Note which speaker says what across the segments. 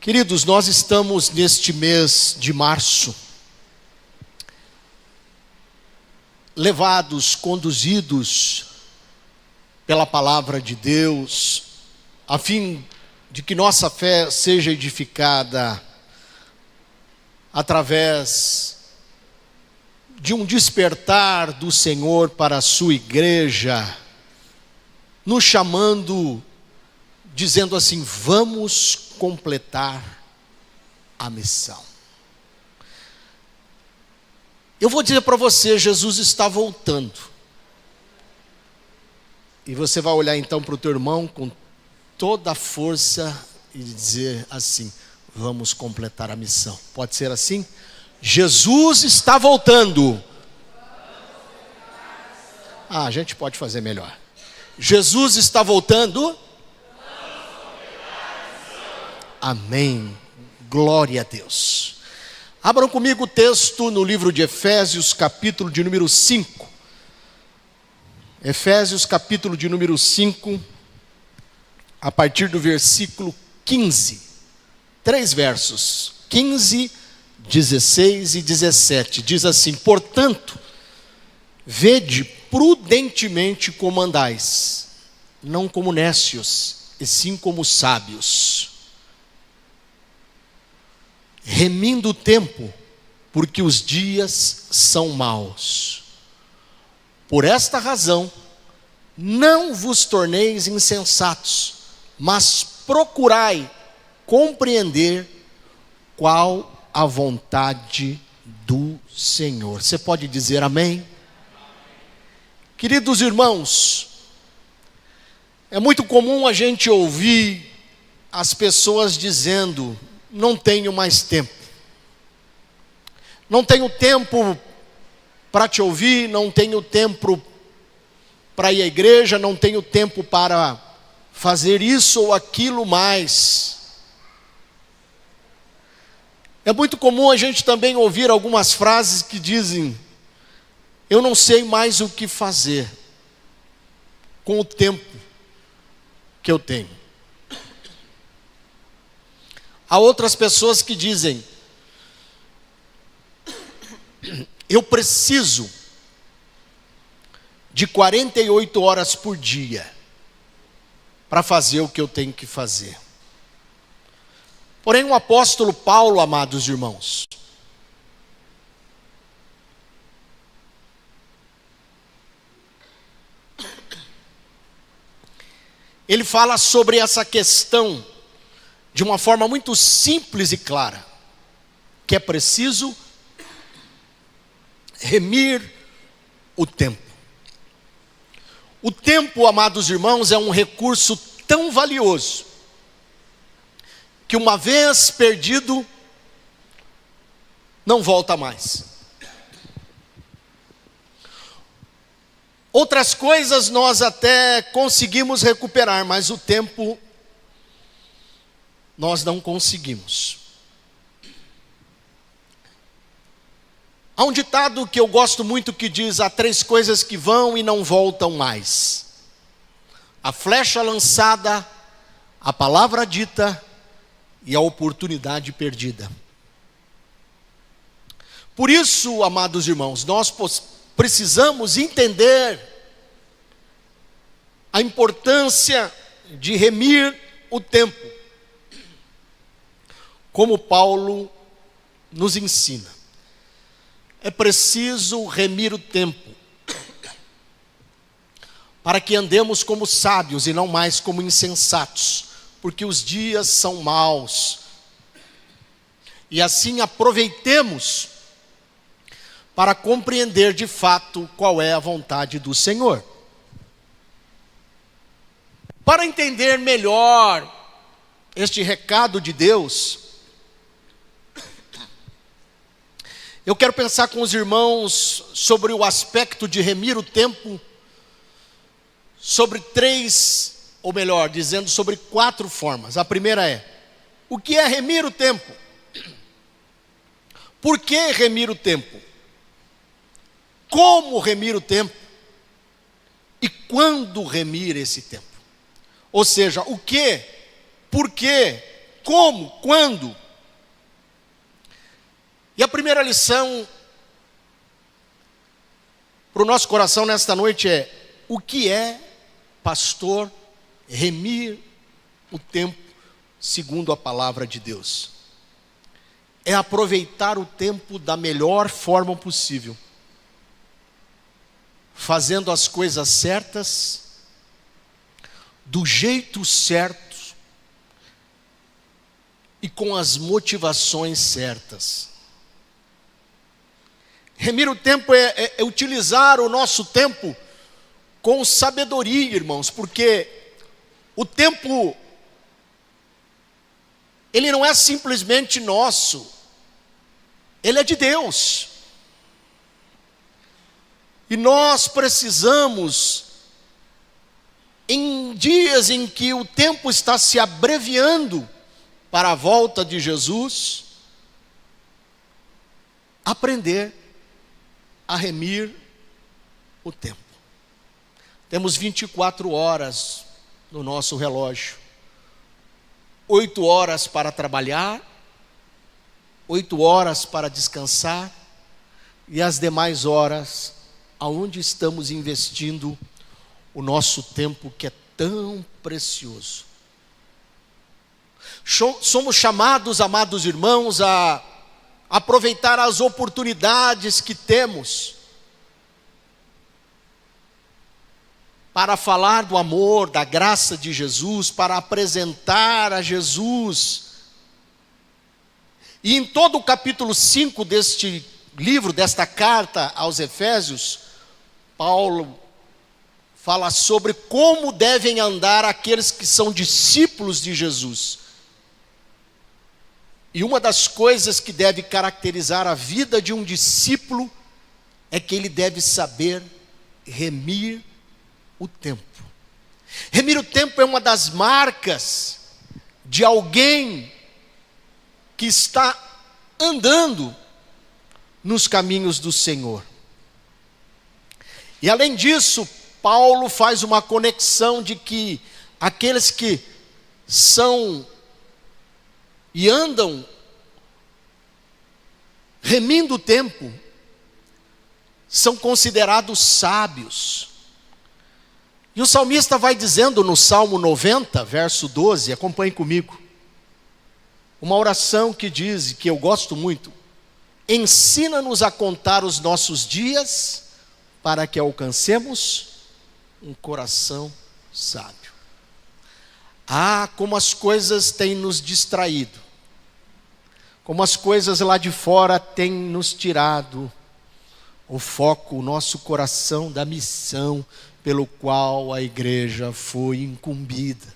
Speaker 1: Queridos, nós estamos neste mês de março, levados, conduzidos pela palavra de Deus, a fim de que nossa fé seja edificada através de um despertar do Senhor para a sua igreja, nos chamando, dizendo assim: vamos completar a missão. Eu vou dizer para você, Jesus está voltando. E você vai olhar então para o teu irmão com toda a força e dizer assim: vamos completar a missão. Pode ser assim? Jesus está voltando. A gente pode fazer melhor. Jesus está voltando. Amém. Glória a Deus. Abram comigo o texto no livro de Efésios, capítulo de número 5. Efésios, capítulo de número 5, a partir do versículo 15. 3 versos, 15, 16 e 17. Diz assim: portanto, vede prudentemente como andais, não como nécios, e sim como sábios, remindo o tempo, porque os dias são maus. Por esta razão, não vos torneis insensatos, mas procurai compreender qual a vontade do Senhor. Você pode dizer amém? Queridos irmãos, é muito comum a gente ouvir as pessoas dizendo: não tenho mais tempo. Não tenho tempo para te ouvir, não tenho tempo para ir à igreja, não tenho tempo para fazer isso ou aquilo mais. É muito comum a gente também ouvir algumas frases que dizem: eu não sei mais o que fazer com o tempo que eu tenho. Há outras pessoas que dizem: eu preciso de 48 horas por dia para fazer o que eu tenho que fazer. Porém, o apóstolo Paulo, amados irmãos, ele fala sobre essa questão de uma forma muito simples e clara, que é preciso remir o tempo. O tempo, amados irmãos, é um recurso tão valioso, que uma vez perdido, não volta mais. Outras coisas nós até conseguimos recuperar, mas o tempo nós não conseguimos. Há um ditado que eu gosto muito que diz: há 3 coisas que vão e não voltam mais: a flecha lançada, a palavra dita e a oportunidade perdida. Por isso, amados irmãos, nós precisamos entender a importância de remir o tempo, como Paulo nos ensina. É preciso remir o tempo, para que andemos como sábios e não mais como insensatos, porque os dias são maus. E assim aproveitemos para compreender de fato qual é a vontade do Senhor. Para entender melhor este recado de Deus, eu quero pensar com os irmãos sobre o aspecto de remir o tempo, sobre 3, ou melhor, dizendo sobre 4 formas. A primeira é: o que é remir o tempo? Por que remir o tempo? Como remir o tempo? E quando remir esse tempo? Ou seja, o que, por quê Como? Quando? E a primeira lição para o nosso coração nesta noite é: o que é, pastor, remir o tempo segundo a palavra de Deus? É aproveitar o tempo da melhor forma possível, fazendo as coisas certas, do jeito certo e com as motivações certas. Remir o tempo é utilizar o nosso tempo com sabedoria, irmãos, porque o tempo, ele não é simplesmente nosso, ele é de Deus. E nós precisamos, em dias em que o tempo está se abreviando para a volta de Jesus, aprender a remir o tempo. Temos 24 horas no nosso relógio. 8 horas para trabalhar, 8 horas para descansar, e as demais horas, aonde estamos investindo o nosso tempo que é tão precioso. Somos chamados, amados irmãos, a aproveitar as oportunidades que temos para falar do amor, da graça de Jesus, para apresentar a Jesus. E em todo o capítulo 5 deste livro, desta carta aos Efésios, Paulo fala sobre como devem andar aqueles que são discípulos de Jesus. E uma das coisas que deve caracterizar a vida de um discípulo é que ele deve saber remir o tempo. Remir o tempo é uma das marcas de alguém que está andando nos caminhos do Senhor. E além disso, Paulo faz uma conexão de que aqueles que são e andam remindo o tempo são considerados sábios. E o salmista vai dizendo no Salmo 90, verso 12, acompanhe comigo, uma oração que diz, que eu gosto muito: ensina-nos a contar os nossos dias, para que alcancemos um coração sábio. Ah, como as coisas têm nos distraído, como as coisas lá de fora têm nos tirado o foco, o nosso coração da missão pelo qual a igreja foi incumbida.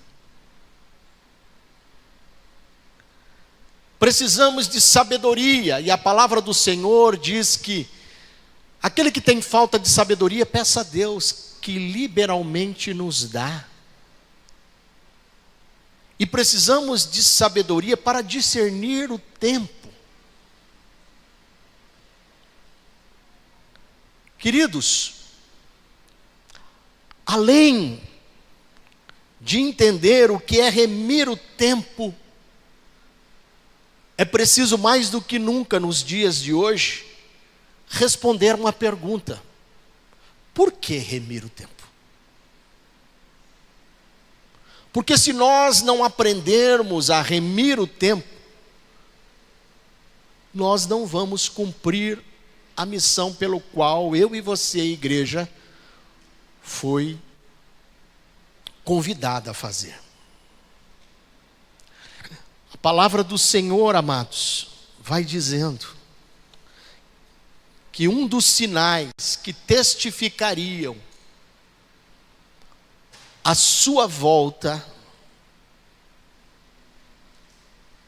Speaker 1: Precisamos de sabedoria, e a palavra do Senhor diz que aquele que tem falta de sabedoria, peça a Deus, que liberalmente nos dá. E precisamos de sabedoria para discernir o tempo. Queridos, além de entender o que é remir o tempo, é preciso mais do que nunca nos dias de hoje responder uma pergunta: por que remir o tempo? Porque se nós não aprendermos a remir o tempo, nós não vamos cumprir a missão pelo qual eu e você, igreja, foi convidada a fazer. A palavra do Senhor, amados, vai dizendo que um dos sinais que testificariam a sua volta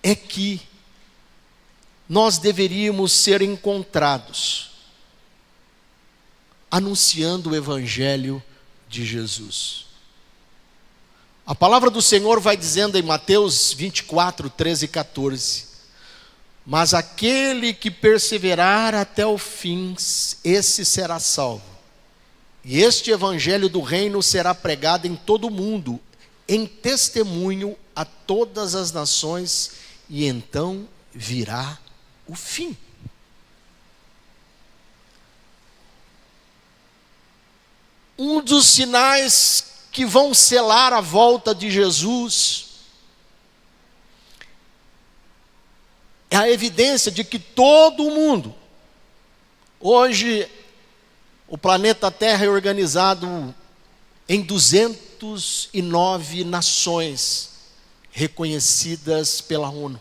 Speaker 1: é que nós deveríamos ser encontrados anunciando o Evangelho de Jesus. A palavra do Senhor vai dizendo em Mateus 24, 13 e 14: mas aquele que perseverar até o fim, esse será salvo. E este evangelho do reino será pregado em todo o mundo, em testemunho a todas as nações, e então virá o fim. Um dos sinais que vão selar a volta de Jesus é a evidência de que todo o mundo, hoje o planeta Terra é organizado em 209 nações reconhecidas pela ONU.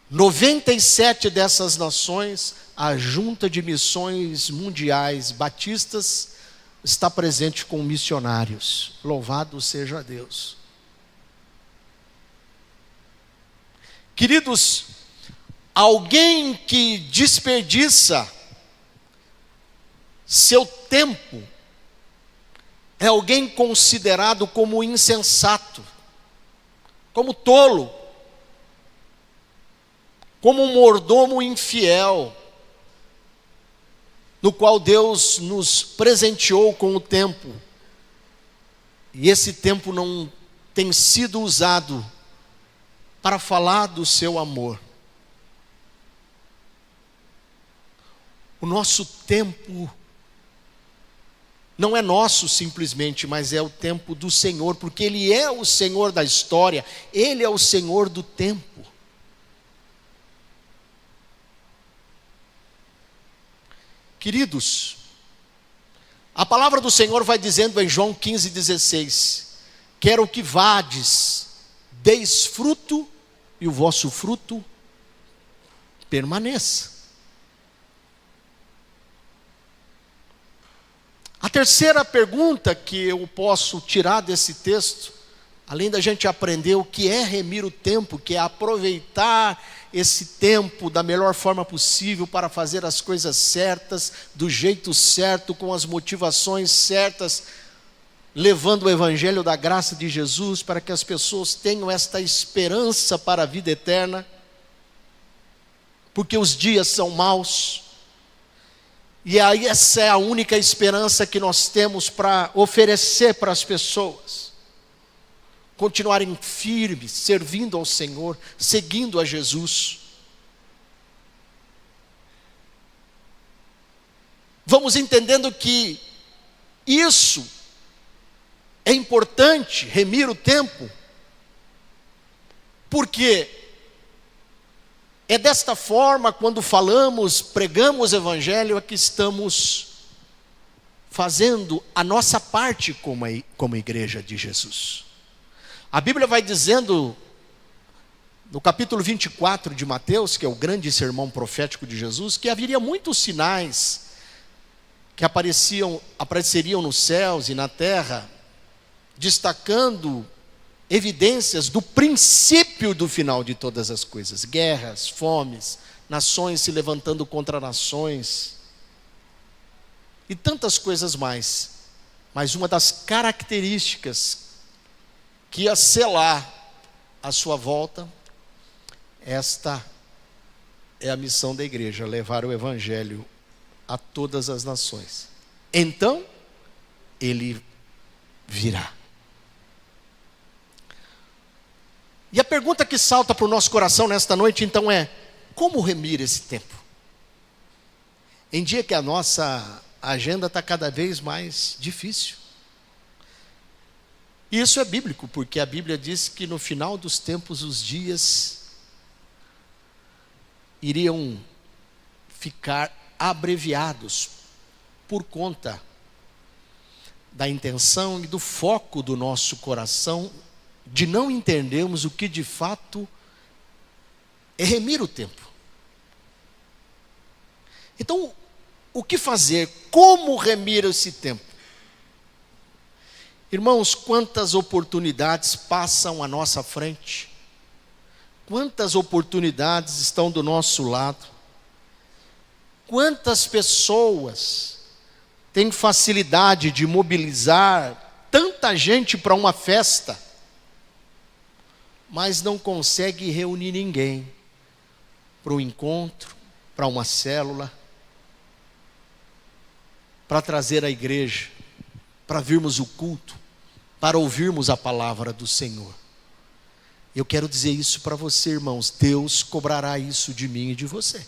Speaker 1: 97 dessas nações, a Junta de Missões Mundiais Batistas está presente com missionários. Louvado seja Deus. Queridos, alguém que desperdiça seu tempo é alguém considerado como insensato, como tolo, como um mordomo infiel, no qual Deus nos presenteou com o tempo, e esse tempo não tem sido usado para falar do seu amor. O nosso tempo não é nosso simplesmente, mas é o tempo do Senhor, porque Ele é o Senhor da história, Ele é o Senhor do tempo. Queridos, a palavra do Senhor vai dizendo em João 15,16: quero que vades, deis fruto, e o vosso fruto permaneça. A terceira pergunta que eu posso tirar desse texto, além da gente aprender o que é remir o tempo, que é aproveitar esse tempo da melhor forma possível para fazer as coisas certas, do jeito certo, com as motivações certas, levando o evangelho da graça de Jesus para que as pessoas tenham esta esperança para a vida eterna, porque os dias são maus. E aí essa é a única esperança que nós temos para oferecer para as pessoas. Continuarem firmes, servindo ao Senhor, seguindo a Jesus. Vamos entendendo que isso é importante, remir o tempo, porque é desta forma, quando falamos, pregamos o Evangelho, é que estamos fazendo a nossa parte como igreja de Jesus. A Bíblia vai dizendo, no capítulo 24 de Mateus, que é o grande sermão profético de Jesus, que haveria muitos sinais que apareceriam nos céus e na terra, destacando evidências do princípio do final de todas as coisas: guerras, fomes, nações se levantando contra nações e tantas coisas mais. Mas uma das características que ia selar a sua volta, esta é a missão da igreja: levar o evangelho a todas as nações. Então ele virá. E a pergunta que salta para o nosso coração nesta noite então é: como remir esse tempo? Em dia que a nossa agenda está cada vez mais difícil. E isso é bíblico, porque a Bíblia diz que no final dos tempos os dias iriam ficar abreviados por conta da intenção e do foco do nosso coração de não entendermos o que de fato é remir o tempo. Então, o que fazer? Como remir esse tempo? Irmãos, quantas oportunidades passam à nossa frente? Quantas oportunidades estão do nosso lado? Quantas pessoas têm facilidade de mobilizar tanta gente para uma festa, mas não consegue reunir ninguém para um encontro, para uma célula, para trazer a igreja, para virmos o culto, para ouvirmos a palavra do Senhor. Eu quero dizer isso para você, irmãos, Deus cobrará isso de mim e de você.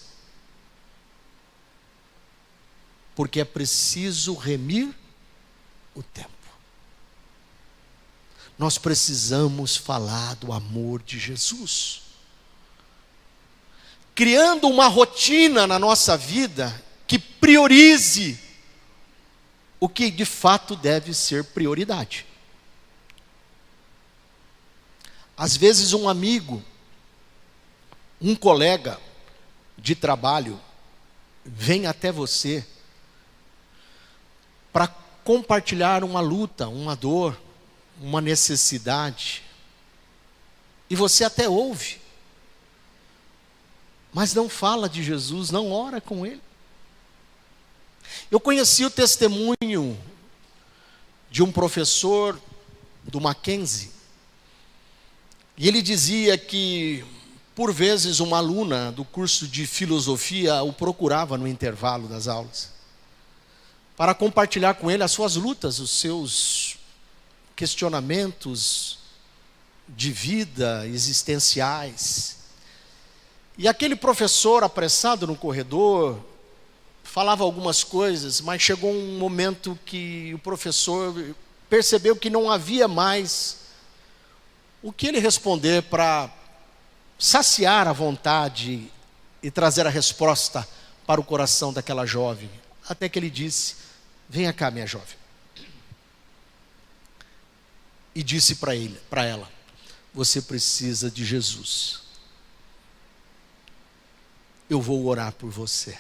Speaker 1: Porque é preciso remir o tempo. Nós precisamos falar do amor de Jesus. Criando uma rotina na nossa vida que priorize o que de fato deve ser prioridade. Às vezes um amigo, um colega de trabalho, vem até você para compartilhar uma luta, uma dor, uma necessidade. E você até ouve, mas não fala de Jesus, não ora com ele. Eu conheci o testemunho de um professor do Mackenzie, e ele dizia que, por vezes, uma aluna do curso de filosofia o procurava no intervalo das aulas, para compartilhar com ele as suas lutas, os seus questionamentos de vida, existenciais. E aquele professor, apressado no corredor, falava algumas coisas, mas chegou um momento que o professor percebeu que não havia mais o que ele responder para saciar a vontade e trazer a resposta para o coração daquela jovem. Até que ele disse: venha cá, minha jovem. E disse para ela: você precisa de Jesus. Eu vou orar por você.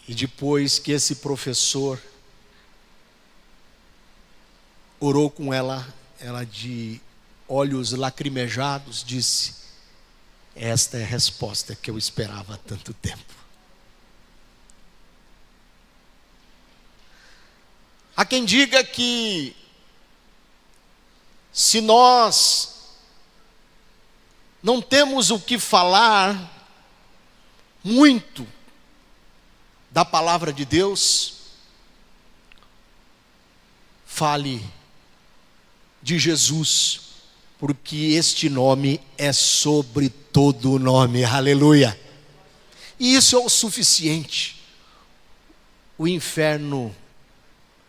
Speaker 1: E depois que esse professor orou com ela, ela de olhos lacrimejados disse: esta é a resposta que eu esperava há tanto tempo. Há quem diga que se nós não temos o que falar muito da palavra de Deus, fale de Jesus, porque este nome é sobre todo o nome, aleluia. E isso é o suficiente. O inferno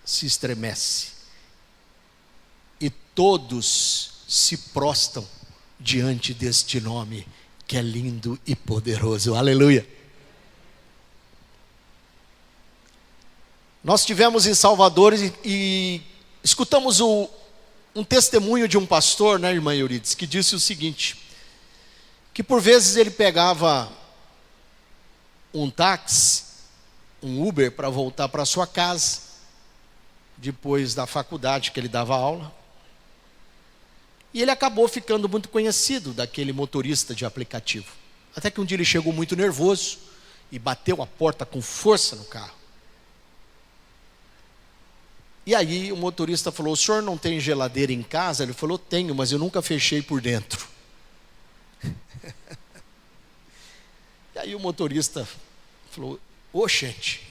Speaker 1: se estremece e todos se prostam diante deste nome que é lindo e poderoso, aleluia. Nós estivemos em Salvador e escutamos um testemunho de um pastor, né, irmã Euridice, que disse o seguinte, que por vezes ele pegava um táxi, um Uber, para voltar para sua casa, depois da faculdade que ele dava aula, e ele acabou ficando muito conhecido daquele motorista de aplicativo. Até que um dia ele chegou muito nervoso e bateu a porta com força no carro. E aí o motorista falou: o senhor não tem geladeira em casa? Ele falou: tenho, mas eu nunca fechei por dentro. E aí o motorista falou: ô gente.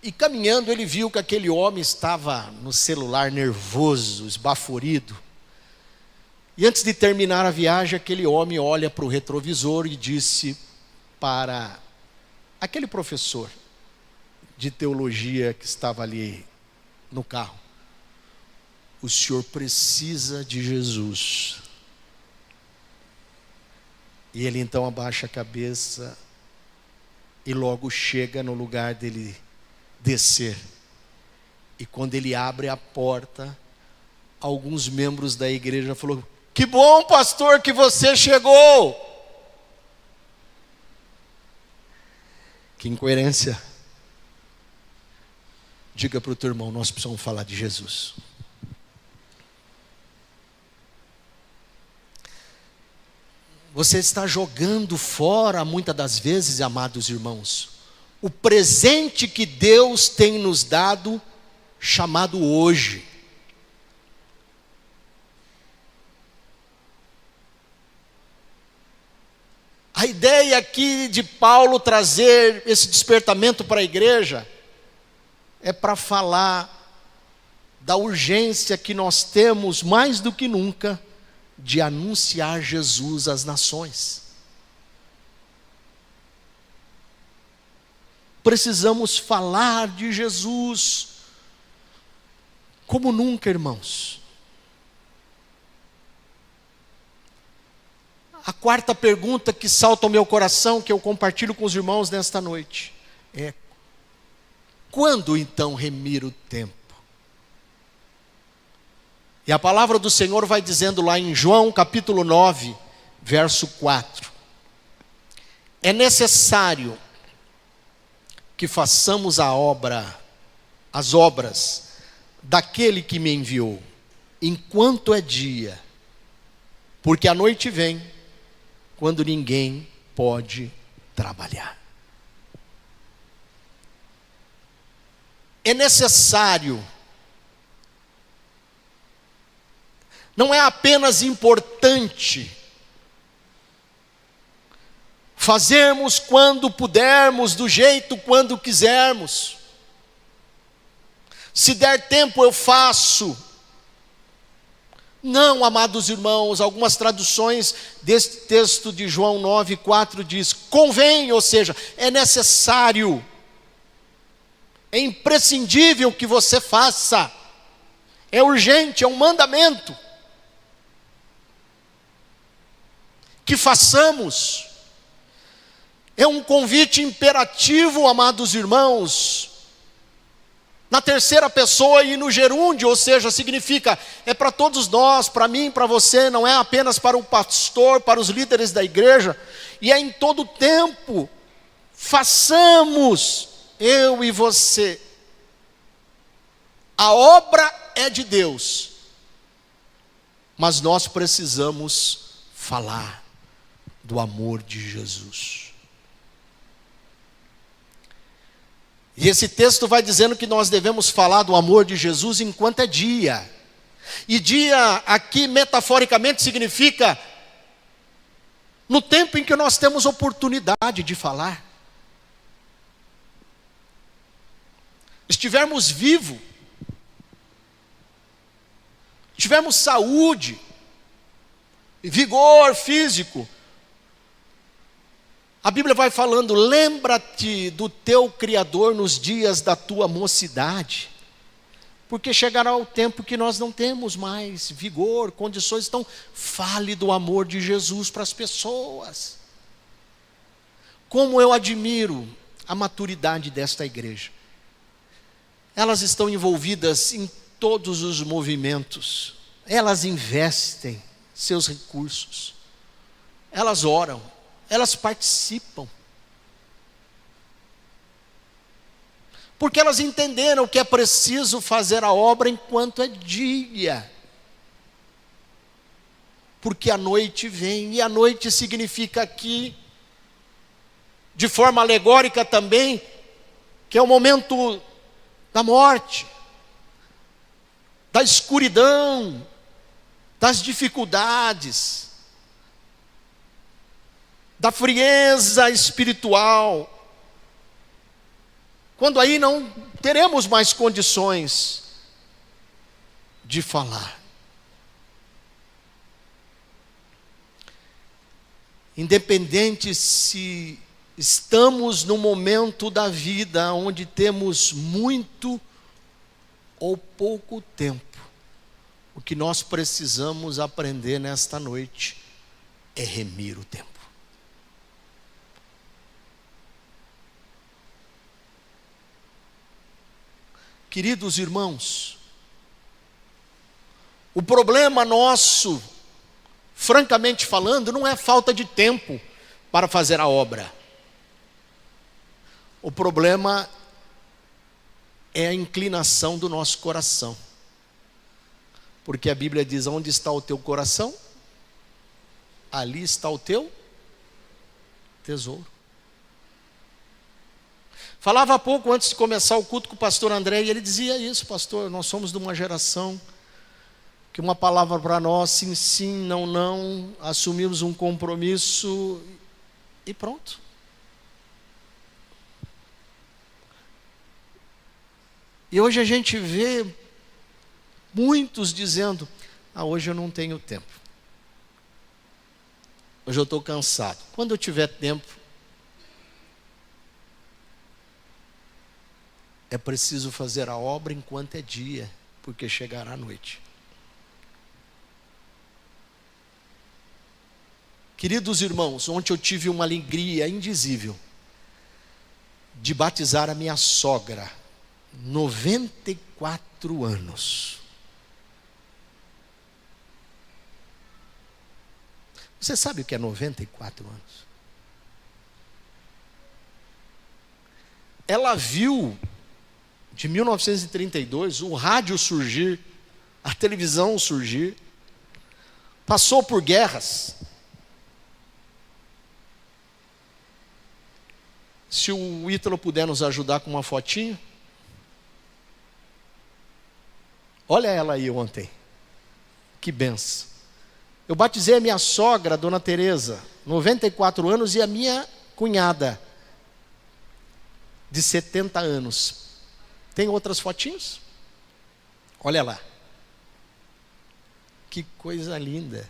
Speaker 1: E caminhando ele viu que aquele homem estava no celular nervoso, esbaforido. E antes de terminar a viagem, aquele homem olha para o retrovisor e disse para aquele professor de teologia que estava ali no carro: o senhor precisa de Jesus. E ele então abaixa a cabeça e logo chega no lugar dele descer. E quando ele abre a porta, alguns membros da igreja falaram: que bom, pastor, que você chegou. Que incoerência. Diga para o teu irmão: nós precisamos falar de Jesus. Você está jogando fora, muitas das vezes, amados irmãos, o presente que Deus tem nos dado, chamado hoje. A ideia aqui de Paulo trazer esse despertamento para a igreja é para falar da urgência que nós temos mais do que nunca de anunciar Jesus às nações. Precisamos falar de Jesus como nunca, irmãos. A quarta pergunta que salta ao meu coração, que eu compartilho com os irmãos nesta noite, é: quando então remir o tempo? E a palavra do Senhor vai dizendo lá em João capítulo 9, verso 4. É necessário que façamos as obras daquele que me enviou, enquanto é dia, porque a noite vem, quando ninguém pode trabalhar. É necessário, não é apenas importante, fazermos quando pudermos, do jeito quando quisermos. Se der tempo eu faço. Não, amados irmãos, algumas traduções deste texto de João 9:4 diz: convém, ou seja, é necessário, é imprescindível que você faça, é urgente, é um mandamento, que façamos, é um convite imperativo, amados irmãos, na terceira pessoa e no gerúndio, ou seja, significa, é para todos nós, para mim, para você, não é apenas para o pastor, para os líderes da igreja, e é em todo tempo. Façamos, eu e você. A obra é de Deus, mas nós precisamos falar do amor de Jesus. E esse texto vai dizendo que nós devemos falar do amor de Jesus enquanto é dia. E dia aqui metaforicamente significa no tempo em que nós temos oportunidade de falar. Estivermos vivos, tivermos saúde, vigor físico. A Bíblia vai falando: lembra-te do teu Criador nos dias da tua mocidade, porque chegará o tempo que nós não temos mais vigor, condições. Então fale do amor de Jesus para as pessoas. Como eu admiro a maturidade desta igreja. Elas estão envolvidas em todos os movimentos, elas investem seus recursos, elas oram, elas participam, porque elas entenderam que é preciso fazer a obra enquanto é dia, porque a noite vem, e a noite significa aqui, de forma alegórica também, que é o momento da morte, da escuridão, das dificuldades, da frieza espiritual, quando aí não teremos mais condições de falar. Independente se estamos no momento da vida onde temos muito ou pouco tempo, o que nós precisamos aprender nesta noite é remir o tempo. Queridos irmãos, o problema nosso, francamente falando, não é falta de tempo para fazer a obra. O problema é a inclinação do nosso coração. Porque a Bíblia diz: onde está o teu coração, ali está o teu tesouro. Falava há pouco, antes de começar o culto, com o pastor André, e ele dizia isso: pastor, nós somos de uma geração que uma palavra para nós, sim, sim, não, não, assumimos um compromisso e pronto. E hoje a gente vê Muitos dizendo: hoje eu não tenho tempo. Hoje eu estou cansado. Quando eu tiver tempo, é preciso fazer a obra enquanto é dia, porque chegará a noite. Queridos irmãos, ontem eu tive uma alegria indizível de batizar a minha sogra, 94 anos. Você sabe o que é 94 anos? Ela viu, de 1932, o rádio surgir, a televisão surgir, passou por guerras. Se o Ítalo puder nos ajudar com uma fotinho. Olha ela aí ontem. Que benção. Eu batizei a minha sogra, Dona Teresa, 94 anos, e a minha cunhada, de 70 anos. Tem outras fotinhos? Olha lá. Que coisa linda.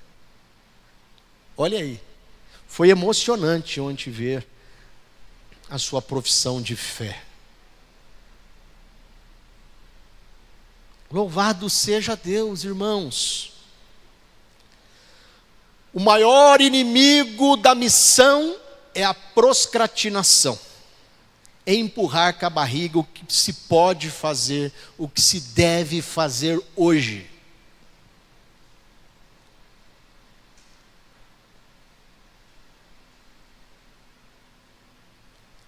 Speaker 1: Olha aí. Foi emocionante ontem ver a sua profissão de fé. Louvado seja Deus, irmãos. O maior inimigo da missão é a procrastinação. É empurrar com a barriga o que se pode fazer, o que se deve fazer hoje.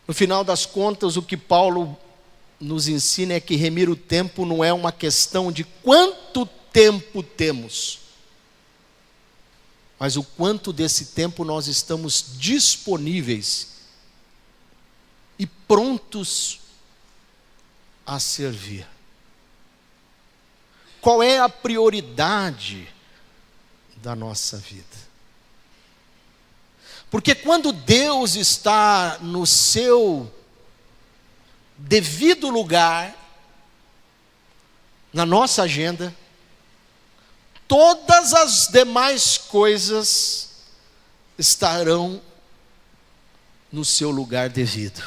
Speaker 1: No final das contas, o que Paulo nos ensina é que remir o tempo não é uma questão de quanto tempo temos, mas o quanto desse tempo nós estamos disponíveis e prontos a servir. Qual é a prioridade da nossa vida? Porque quando Deus está no seu devido lugar, na nossa agenda, todas as demais coisas estarão no seu lugar devido.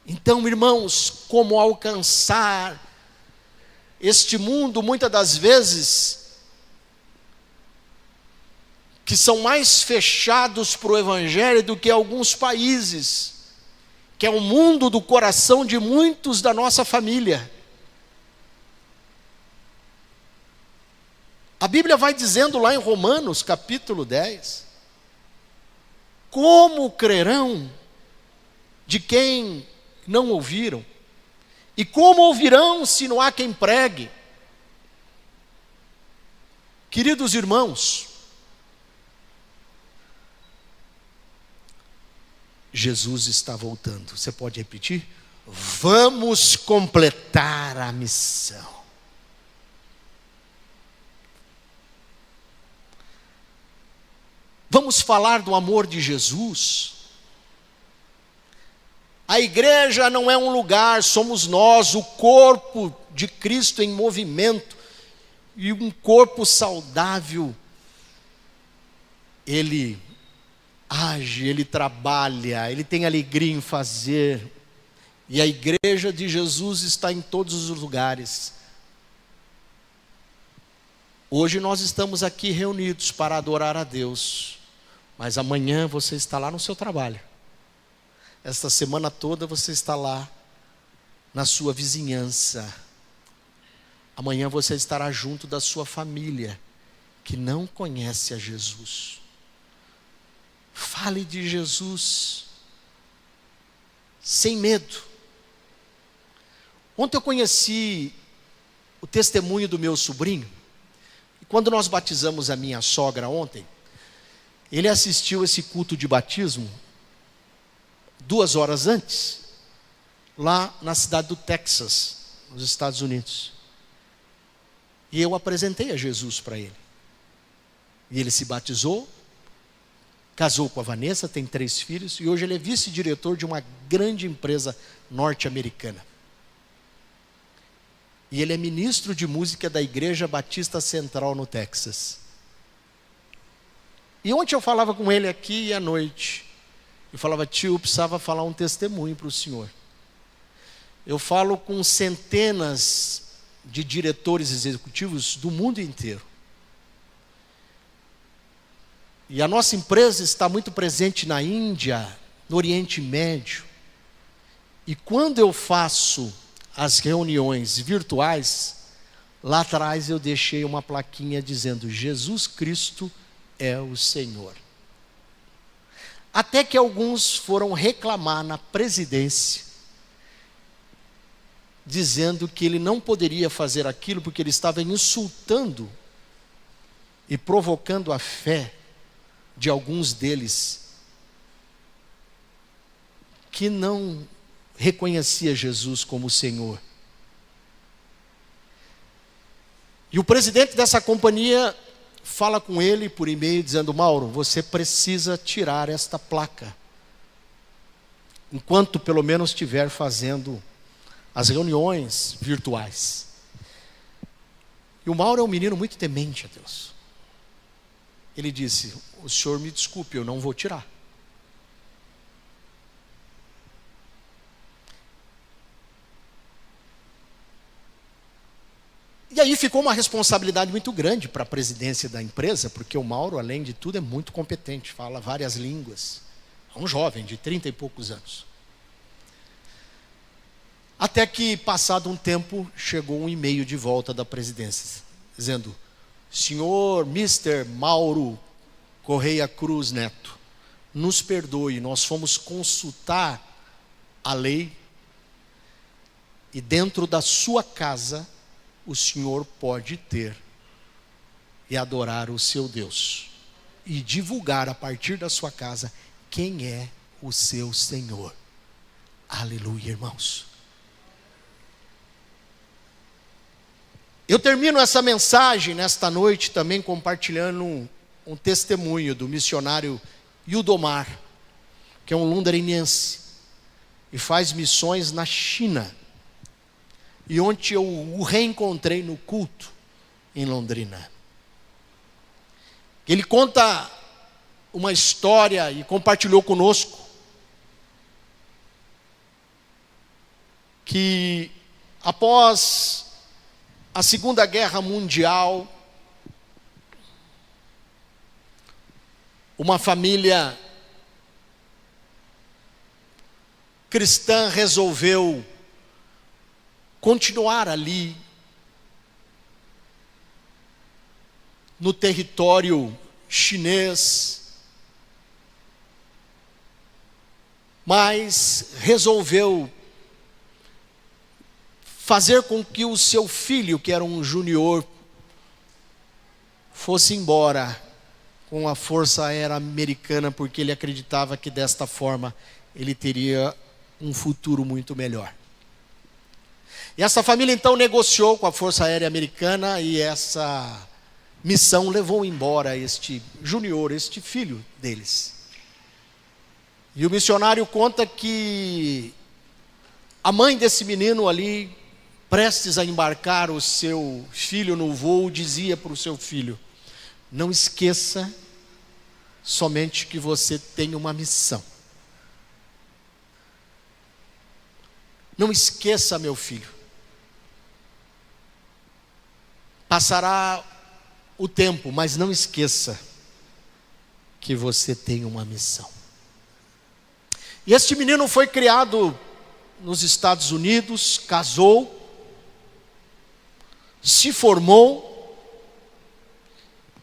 Speaker 1: Então, irmãos, como alcançar este mundo, muitas das vezes, que são mais fechados para o Evangelho do que alguns países, que é o mundo do coração de muitos da nossa família. A Bíblia vai dizendo lá em Romanos, capítulo 10, como crerão de quem não ouviram? E como ouvirão se não há quem pregue? Queridos irmãos, Jesus está voltando. Você pode repetir? Vamos completar a missão. Vamos falar do amor de Jesus. A igreja não é um lugar, somos nós, o corpo de Cristo em movimento. E um corpo saudável, ele age, ele trabalha, ele tem alegria em fazer. E a igreja de Jesus está em todos os lugares. Hoje nós estamos aqui reunidos para adorar a Deus, mas amanhã você está lá no seu trabalho. Esta semana toda você está lá na sua vizinhança. Amanhã você estará junto da sua família que não conhece a Jesus. Fale de Jesus sem medo. Ontem eu conheci o testemunho do meu sobrinho. E quando nós batizamos a minha sogra ontem, ele assistiu esse culto de batismo 2 horas antes, lá na cidade do Texas, nos Estados Unidos. E eu apresentei a Jesus para ele. E ele se batizou, casou com a Vanessa, tem 3 filhos, e hoje ele é vice-diretor de uma grande empresa norte-americana. E ele é ministro de música da Igreja Batista Central no Texas. E ontem eu falava com ele aqui à noite. Eu falava, tio, eu precisava falar um testemunho para o senhor. Eu falo com centenas de diretores executivos do mundo inteiro. E a nossa empresa está muito presente na Índia, no Oriente Médio. E quando eu faço as reuniões virtuais, lá atrás eu deixei uma plaquinha dizendo, Jesus Cristo é o Senhor. Até que alguns foram reclamar na presidência, dizendo que ele não poderia fazer aquilo porque ele estava insultando e provocando a fé de alguns deles que não reconhecia Jesus como Senhor. E o presidente dessa companhia fala com ele por e-mail dizendo, Mauro, você precisa tirar esta placa, enquanto pelo menos estiver fazendo as reuniões virtuais. E o Mauro é um menino muito temente a Deus. Ele disse, o senhor me desculpe, eu não vou tirar. E aí ficou uma responsabilidade muito grande para a presidência da empresa, porque o Mauro, além de tudo, é muito competente, fala várias línguas. É um jovem de 30 e poucos anos. Até que, passado um tempo, chegou um e-mail de volta da presidência, dizendo, senhor Mr. Mauro Correia Cruz Neto, nos perdoe, nós fomos consultar a lei e dentro da sua casa o senhor pode ter e adorar o seu Deus e divulgar a partir da sua casa quem é o seu Senhor. Aleluia, irmãos. Eu termino essa mensagem nesta noite também compartilhando um testemunho do missionário Yudomar, que é um londrinense e faz missões na China. E ontem eu o reencontrei no culto em Londrina. Ele conta uma história e compartilhou conosco que após a Segunda Guerra Mundial, uma família cristã resolveu continuar ali no território chinês, mas resolveu fazer com que o seu filho, que era um junior, fosse embora com a Força Aérea Americana, porque ele acreditava que desta forma ele teria um futuro muito melhor. E essa família então negociou com a Força Aérea Americana e essa missão levou embora este junior, este filho deles. E o missionário conta que a mãe desse menino ali, prestes a embarcar o seu filho no voo, dizia para o seu filho, não esqueça somente que você tem uma missão. Não esqueça, meu filho. Passará o tempo, mas não esqueça que você tem uma missão. E este menino foi criado nos Estados Unidos, casou, se formou,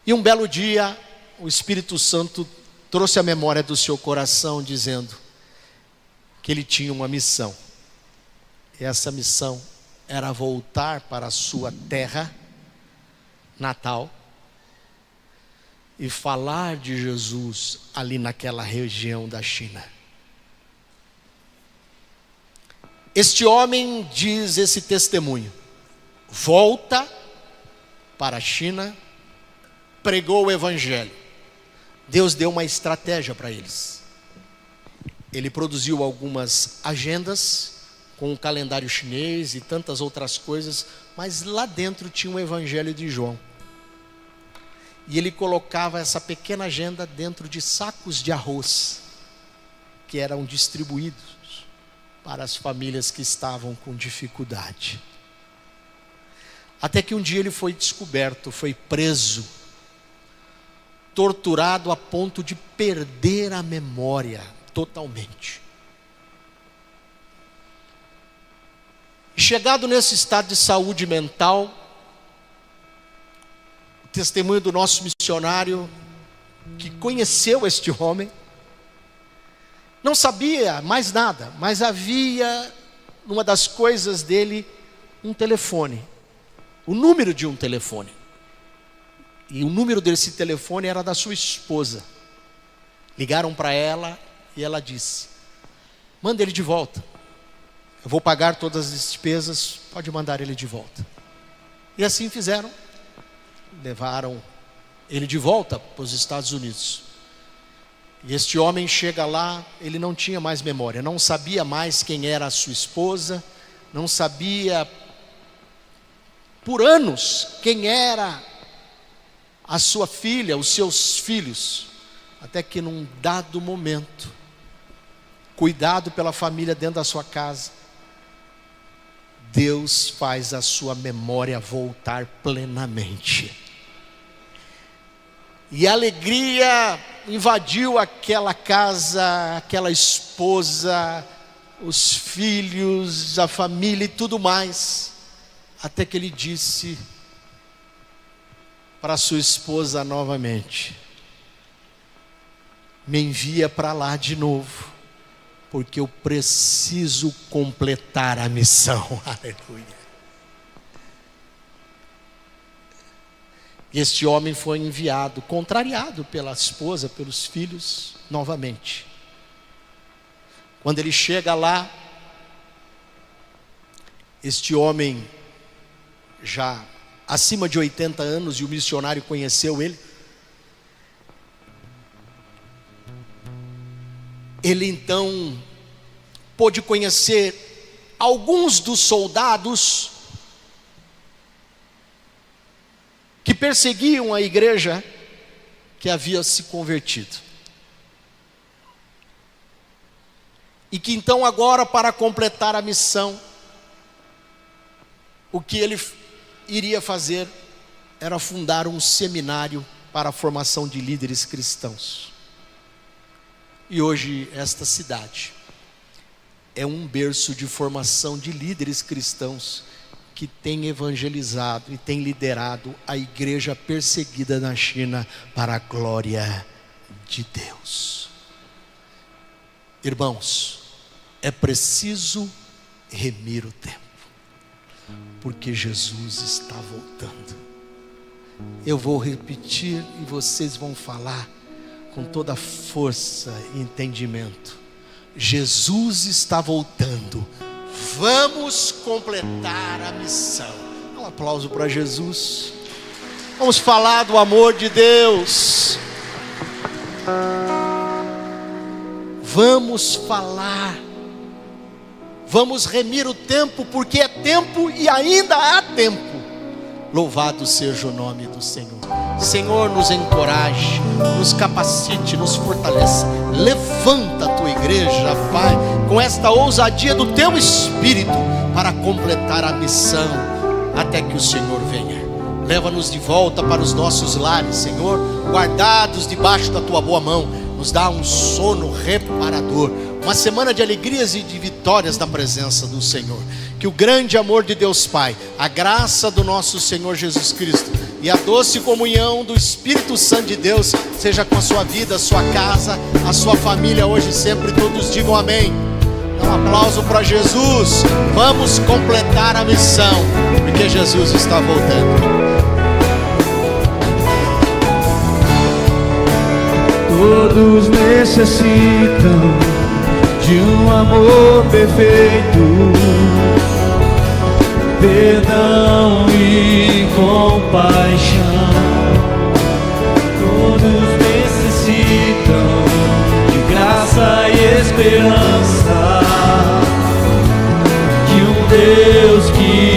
Speaker 1: e um belo dia o Espírito Santo trouxe a memória do seu coração, dizendo que ele tinha uma missão. E essa missão era voltar para a sua terra natal e falar de Jesus ali naquela região da China. Este homem diz esse testemunho, volta para a China, pregou o evangelho. Deus deu uma estratégia para eles. Ele produziu algumas agendas com o calendário chinês e tantas outras coisas, mas lá dentro tinha um Evangelho de João. E ele colocava essa pequena agenda dentro de sacos de arroz, que eram distribuídos para as famílias que estavam com dificuldade. Até que um dia ele foi descoberto, foi preso, torturado a ponto de perder a memória totalmente. E chegado nesse estado de saúde mental, o testemunho do nosso missionário, que conheceu este homem, não sabia mais nada, mas havia, numa das coisas dele, um telefone, o número de um telefone. E o número desse telefone era da sua esposa. Ligaram para ela e ela disse: manda ele de volta, eu vou pagar todas as despesas, pode mandar ele de volta. E assim fizeram, levaram ele de volta para os Estados Unidos. E este homem chega lá, ele não tinha mais memória, não sabia mais quem era a sua esposa, não sabia por anos quem era a sua filha, os seus filhos, até que num dado momento, cuidado pela família dentro da sua casa, Deus faz a sua memória voltar plenamente. E a alegria invadiu aquela casa, aquela esposa, os filhos, a família e tudo mais, até que ele disse para sua esposa novamente: me envia para lá de novo, porque eu preciso completar a missão. Aleluia. Este homem foi enviado, contrariado pela esposa, pelos filhos, novamente. Quando ele chega lá, este homem já acima de 80 anos, e o missionário conheceu ele. Ele então pôde conhecer alguns dos soldados que perseguiam a igreja que havia se convertido. E que então agora, para completar a missão, o que ele iria fazer era fundar um seminário para a formação de líderes cristãos. E hoje esta cidade é um berço de formação de líderes cristãos que tem evangelizado e tem liderado a igreja perseguida na China para a glória de Deus. Irmãos, é preciso remir o tempo, porque Jesus está voltando. Eu vou repetir e vocês vão falar com toda força e entendimento: Jesus está voltando. Vamos completar a missão. Um aplauso para Jesus. Vamos falar do amor de Deus. Vamos falar. Vamos remir o tempo, porque é tempo e ainda há tempo. Louvado seja o nome do Senhor. Senhor, nos encoraje, nos capacite, nos fortaleça. Levanta a tua igreja, Pai, com esta ousadia do teu Espírito, para completar a missão, até que o Senhor venha. Leva-nos de volta para os nossos lares, Senhor, guardados debaixo da tua boa mão. Nos dá um sono reparador, uma semana de alegrias e de vitórias na presença do Senhor. Que o grande amor de Deus Pai, a graça do nosso Senhor Jesus Cristo e a doce comunhão do Espírito Santo de Deus seja com a sua vida, a sua casa, a sua família hoje e sempre. Todos digam amém. Dá um aplauso para Jesus. Vamos completar a missão, porque Jesus está voltando.
Speaker 2: Todos necessitam de um amor perfeito, perdão e compaixão. Todos necessitam de graça e esperança. Deus que